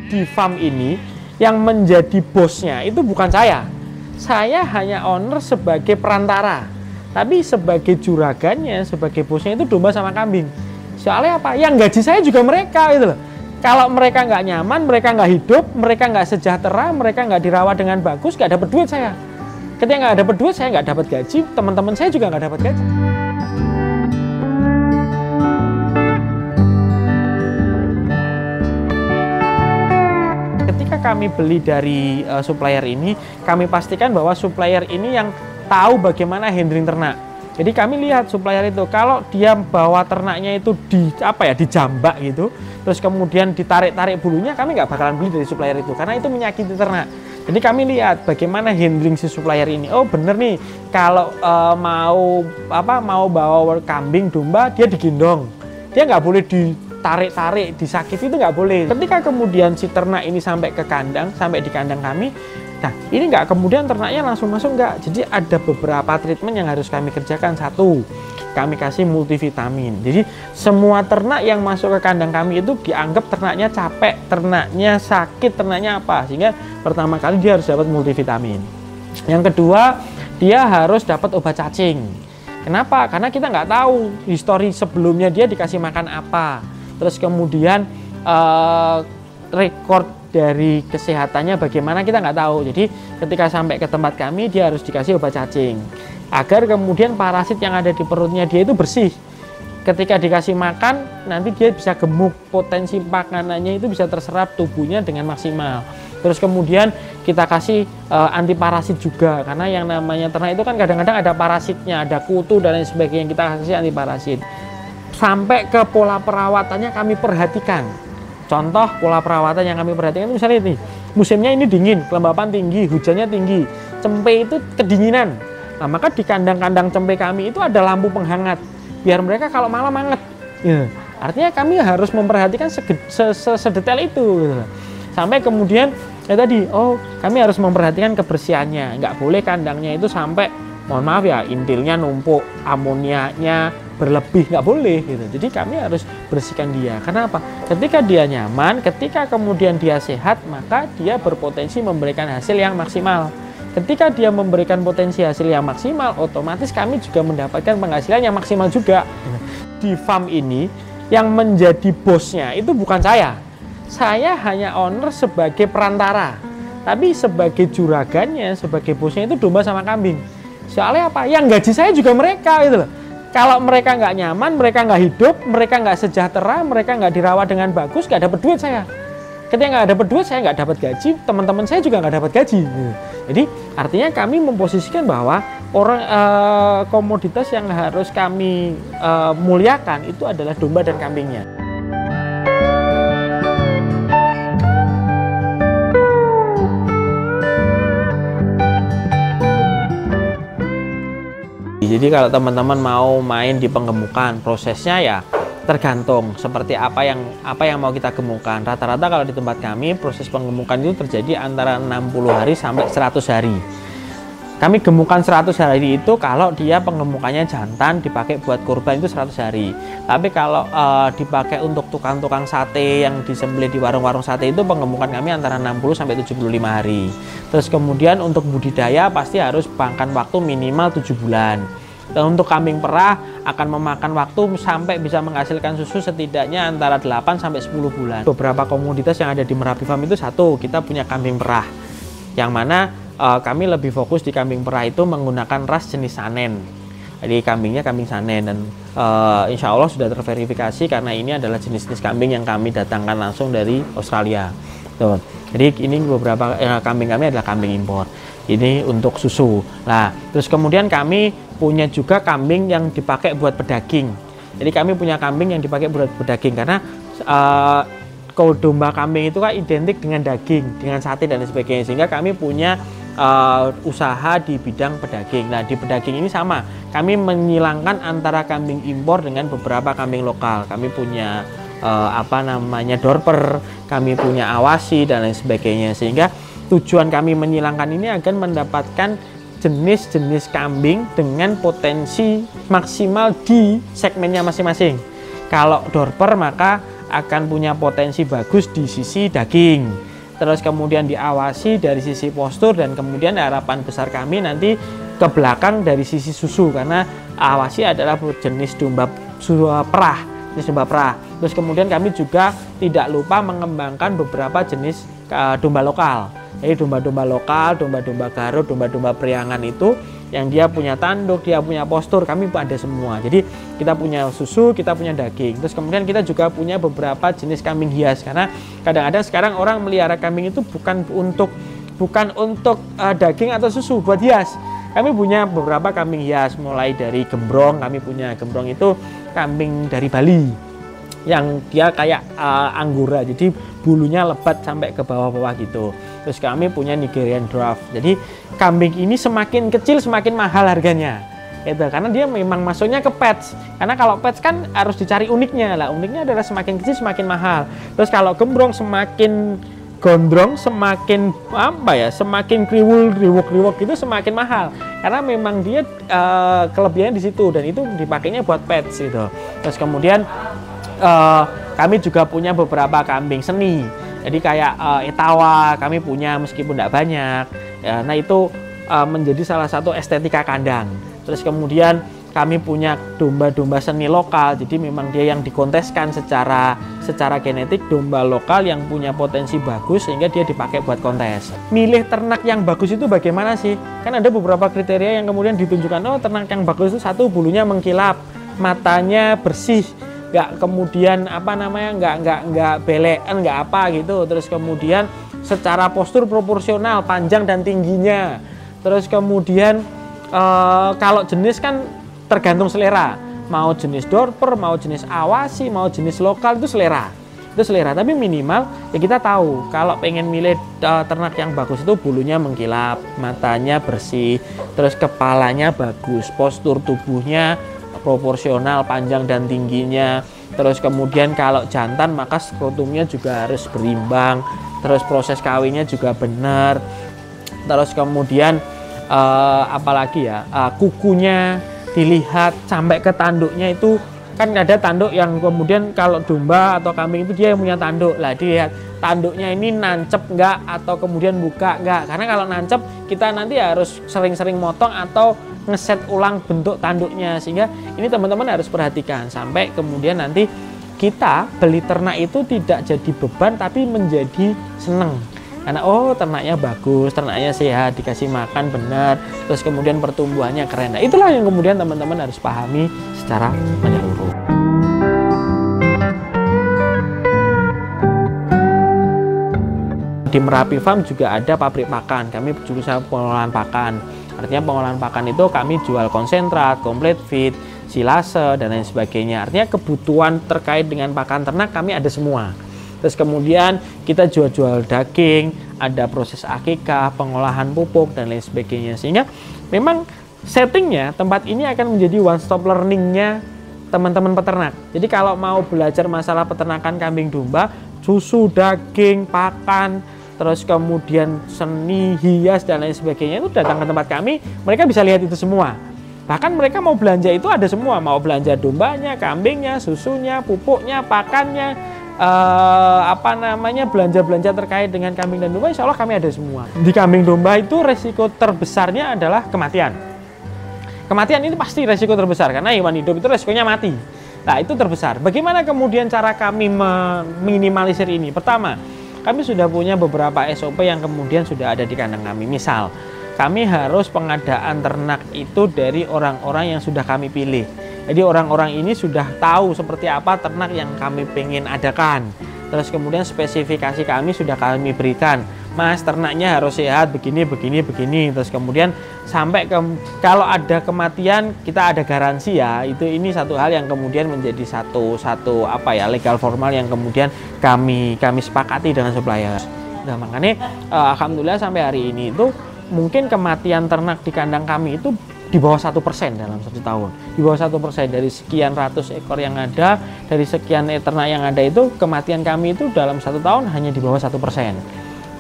di farm ini yang menjadi bosnya itu bukan saya. Saya hanya owner sebagai perantara. Tapi sebagai juragannya, sebagai bosnya itu domba sama kambing. Soalnya apa? Yang gaji saya juga mereka gitu loh. Kalau mereka nggak nyaman, mereka nggak hidup, mereka nggak sejahtera, mereka nggak dirawat dengan bagus, nggak dapat duit saya. Ketika nggak dapat duit, saya nggak dapat gaji, teman-teman saya juga nggak dapat gaji. Ketika kami beli dari supplier ini, kami pastikan bahwa supplier ini yang tahu bagaimana handling ternak. Jadi kami lihat supplier itu, kalau dia bawa ternaknya itu dijambak gitu, terus kemudian ditarik-tarik bulunya, kami nggak bakalan beli dari supplier itu, karena itu menyakiti ternak. Jadi kami lihat bagaimana handling si supplier ini. Oh bener nih, kalau mau bawa kambing domba, dia digendong, dia nggak boleh ditarik-tarik, disakiti, itu nggak boleh. Ketika kemudian si ternak ini sampai di kandang kami, nah ini nggak kemudian ternaknya langsung masuk, nggak. Jadi ada beberapa treatment yang harus kami kerjakan. Satu, kami kasih multivitamin. Jadi semua ternak yang masuk ke kandang kami itu dianggap ternaknya capek, ternaknya sakit, ternaknya apa, sehingga pertama kali dia harus dapat multivitamin. Yang kedua, dia harus dapat obat cacing. Kenapa? Karena kita nggak tahu histori sebelumnya dia dikasih makan apa, terus kemudian rekor dari kesehatannya bagaimana, kita nggak tahu. Jadi ketika sampai ke tempat kami, dia harus dikasih obat cacing agar kemudian parasit yang ada di perutnya dia itu bersih. Ketika dikasih makan, nanti dia bisa gemuk, potensi makanannya itu bisa terserap tubuhnya dengan maksimal. Terus kemudian kita kasih anti parasit juga, karena yang namanya ternak itu kan kadang-kadang ada parasitnya, ada kutu dan lain sebagainya, kita kasih anti parasit. Sampai ke pola perawatannya kami perhatikan. Contoh pola perawatan yang kami perhatikan, misalnya nih, musimnya ini dingin, kelembapan tinggi, hujannya tinggi, cempe itu kedinginan. Nah, maka di kandang-kandang cempe kami itu ada lampu penghangat, biar mereka kalau malam hangat. Ya, artinya kami harus memperhatikan sedetail itu. Gitu. Sampai kemudian kami harus memperhatikan kebersihannya. Nggak boleh kandangnya itu sampai, mohon maaf ya, intilnya numpuk, amoniaknya berlebih, nggak boleh gitu. Jadi kami harus bersihkan dia. Kenapa? Ketika dia nyaman, ketika kemudian dia sehat, maka dia berpotensi memberikan hasil yang maksimal. Ketika dia memberikan potensi hasil yang maksimal, otomatis kami juga mendapatkan penghasilan yang maksimal juga. Di farm ini yang menjadi bosnya itu bukan saya. Saya hanya owner sebagai perantara. Tapi sebagai juragannya, sebagai bosnya itu domba sama kambing. Soalnya apa? Yang gaji saya juga mereka gitu loh. Kalau mereka nggak nyaman, mereka nggak hidup, mereka nggak sejahtera, mereka nggak dirawat dengan bagus, nggak dapat duit saya. Ketika nggak dapat duit, saya nggak dapat gaji, teman-teman saya juga nggak dapat gaji. Jadi artinya kami memposisikan bahwa komoditas yang harus kami muliakan itu adalah domba dan kambingnya. Jadi kalau teman-teman mau main di penggemukan, prosesnya ya tergantung seperti apa yang mau kita gemukan. Rata-rata kalau di tempat kami proses penggemukan itu terjadi antara 60 hari sampai 100 hari. Kami gemukan 100 hari itu kalau dia penggemukannya jantan dipakai buat kurban itu 100 hari. Tapi kalau dipakai untuk tukang-tukang sate yang disembelih di warung-warung sate itu penggemukan kami antara 60 sampai 75 hari. Terus kemudian untuk budidaya pasti harus makan waktu minimal 7 bulan. Dan untuk kambing perah akan memakan waktu sampai bisa menghasilkan susu setidaknya antara 8 sampai 10 bulan. Beberapa komoditas yang ada di Merapi Farm itu, satu, kita punya kambing perah. Yang mana kami lebih fokus di kambing perah itu menggunakan ras jenis Sanen. Jadi kambingnya kambing Sanen, dan insya Allah sudah terverifikasi karena ini adalah jenis-jenis kambing yang kami datangkan langsung dari Australia. Tuh. Jadi ini beberapa kambing kami adalah kambing impor. Ini untuk susu. Nah, terus kemudian kami punya juga kambing yang dipakai buat pedaging. Jadi kami punya kambing yang dipakai buat pedaging karena kalau domba kambing itu kan identik dengan daging, dengan sate dan sebagainya. Sehingga kami punya usaha di bidang pedaging. Nah, di pedaging ini sama. Kami menyilangkan antara kambing impor dengan beberapa kambing lokal. Kami punya dorper, kami punya awasi dan lain sebagainya. Sehingga tujuan kami menyilangkan ini akan mendapatkan jenis-jenis kambing dengan potensi maksimal di segmennya masing-masing. Kalau dorper maka akan punya potensi bagus di sisi daging, terus kemudian diawasi dari sisi postur, dan kemudian harapan besar kami nanti ke belakang dari sisi susu, karena awasi adalah jenis domba perah, Terus kemudian kami juga tidak lupa mengembangkan beberapa jenis domba lokal. Jadi domba-domba lokal, domba-domba Garut, domba-domba Priangan itu yang dia punya tanduk, dia punya postur, kami ada semua. Jadi kita punya susu, kita punya daging. Terus kemudian kita juga punya beberapa jenis kambing hias, karena kadang-kadang sekarang orang melihara kambing itu bukan untuk daging atau susu, buat hias. Kami punya beberapa kambing hias, mulai dari gembrong. Kami punya gembrong itu kambing dari Bali yang dia kayak anggora, jadi bulunya lebat sampai ke bawah-bawah gitu. Terus kami punya Nigerian Dwarf. Jadi kambing ini semakin kecil semakin mahal harganya, gitu, karena dia memang masuknya ke pets. Karena kalau pets kan harus dicari uniknya lah, uniknya adalah semakin kecil semakin mahal. Terus kalau gembrong semakin gondrong, semakin semakin kriwuk itu semakin mahal, karena memang dia kelebihannya di situ, dan itu dipakainya buat pets gitu. Terus kemudian kami juga punya beberapa kambing seni, jadi kayak etawa kami punya meskipun tidak banyak ya, nah itu menjadi salah satu estetika kandang. Terus kemudian kami punya domba-domba seni lokal, jadi memang dia yang dikonteskan secara genetik, domba lokal yang punya potensi bagus sehingga dia dipakai buat kontes. Milih ternak yang bagus itu bagaimana sih? Kan ada beberapa kriteria yang kemudian ditunjukkan, oh ternak yang bagus itu satu, bulunya mengkilap, matanya bersih, nggak kemudian nggak belekan, nggak apa gitu. Terus kemudian secara postur proporsional panjang dan tingginya. Terus kemudian kalau jenis kan tergantung selera, mau jenis Dorper, mau jenis awasi, mau jenis lokal, itu selera. Tapi minimal ya kita tahu kalau pengen milih ternak yang bagus itu bulunya mengkilap, matanya bersih, terus kepalanya bagus, postur tubuhnya proporsional panjang dan tingginya. Terus kemudian kalau jantan maka skrotumnya juga harus berimbang, terus proses kawinnya juga benar. Terus kemudian apalagi ya, kukunya dilihat sampai ke tanduknya. Itu kan ada tanduk yang kemudian kalau domba atau kambing itu dia yang punya tanduk lah, dilihat tanduknya ini nancep enggak atau kemudian buka enggak, karena kalau nancep kita nanti harus sering-sering motong atau ngeset ulang bentuk tanduknya, sehingga ini teman-teman harus perhatikan sampai kemudian nanti kita beli ternak itu tidak jadi beban tapi menjadi seneng. Karena oh ternaknya bagus, ternaknya sehat, dikasih makan benar, terus kemudian pertumbuhannya keren. Nah itulah yang kemudian teman-teman harus pahami secara menyeluruh. Di Merapi Farm juga ada pabrik pakan, kami jurusan pengolahan pakan. Artinya pengolahan pakan itu kami jual konsentrat, complete feed, silase, dan lain sebagainya. Artinya kebutuhan terkait dengan pakan ternak kami ada semua. Terus kemudian kita jual daging, ada proses akikah, pengolahan pupuk, dan lain sebagainya. Sehingga memang settingnya tempat ini akan menjadi one stop learningnya teman-teman peternak. Jadi kalau mau belajar masalah peternakan kambing domba, susu, daging, pakan, terus kemudian seni, hias, dan lain sebagainya, itu datang ke tempat kami, mereka bisa lihat itu semua. Bahkan mereka mau belanja itu ada semua, mau belanja dombanya, kambingnya, susunya, pupuknya, pakannya, belanja-belanja terkait dengan kambing dan domba, insya Allah kami ada semua. Di kambing domba itu resiko terbesarnya adalah kematian. Kematian ini pasti resiko terbesar, karena hewan hidup itu resikonya mati. Nah itu terbesar. Bagaimana kemudian cara kami meminimalisir ini? Pertama, kami sudah punya beberapa SOP yang kemudian sudah ada di kandang kami. Misal, kami harus pengadaan ternak itu dari orang-orang yang sudah kami pilih. Jadi orang-orang ini sudah tahu seperti apa ternak yang kami pengen adakan. Terus kemudian spesifikasi kami sudah kami berikan. Mas, ternaknya harus sehat begini. Terus kemudian sampai kalau ada kematian kita ada garansi ya. Ini satu hal yang kemudian menjadi satu legal formal yang kemudian kami sepakati dengan supplier. Nah, makanya alhamdulillah sampai hari ini itu mungkin kematian ternak di kandang kami itu di bawah 1% dalam 1 tahun. Di bawah 1% dari sekian ratus ekor yang ada, dari sekian ternak yang ada itu, kematian kami itu dalam 1 tahun hanya di bawah 1%.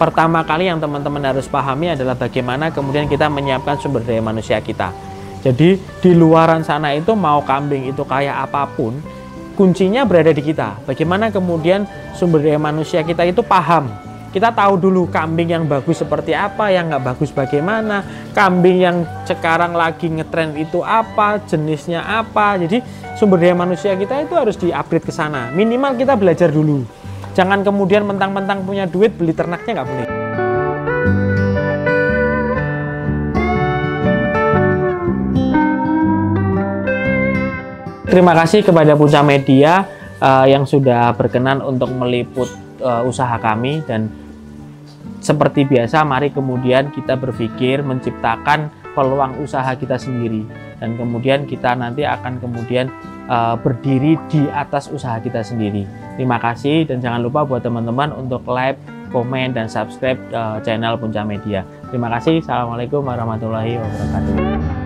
Pertama kali yang teman-teman harus pahami adalah bagaimana kemudian kita menyiapkan sumber daya manusia kita. Jadi di luaran sana itu mau kambing itu kayak apapun, kuncinya berada di kita. Bagaimana kemudian sumber daya manusia kita itu paham. Kita tahu dulu kambing yang bagus seperti apa, yang nggak bagus bagaimana, kambing yang sekarang lagi ngetren itu apa, jenisnya apa. Jadi sumber daya manusia kita itu harus di-upgrade ke sana. Minimal kita belajar dulu. Jangan kemudian mentang-mentang punya duit beli ternaknya, nggak boleh. Terima kasih kepada Punca Media yang sudah berkenan untuk meliput usaha kami, dan seperti biasa mari kemudian kita berpikir menciptakan peluang usaha kita sendiri, dan kemudian kita nanti akan kemudian berdiri di atas usaha kita sendiri. Terima kasih, dan jangan lupa buat teman-teman untuk like, komen, dan subscribe channel Punca Media. Terima kasih. Assalamualaikum warahmatullahi wabarakatuh.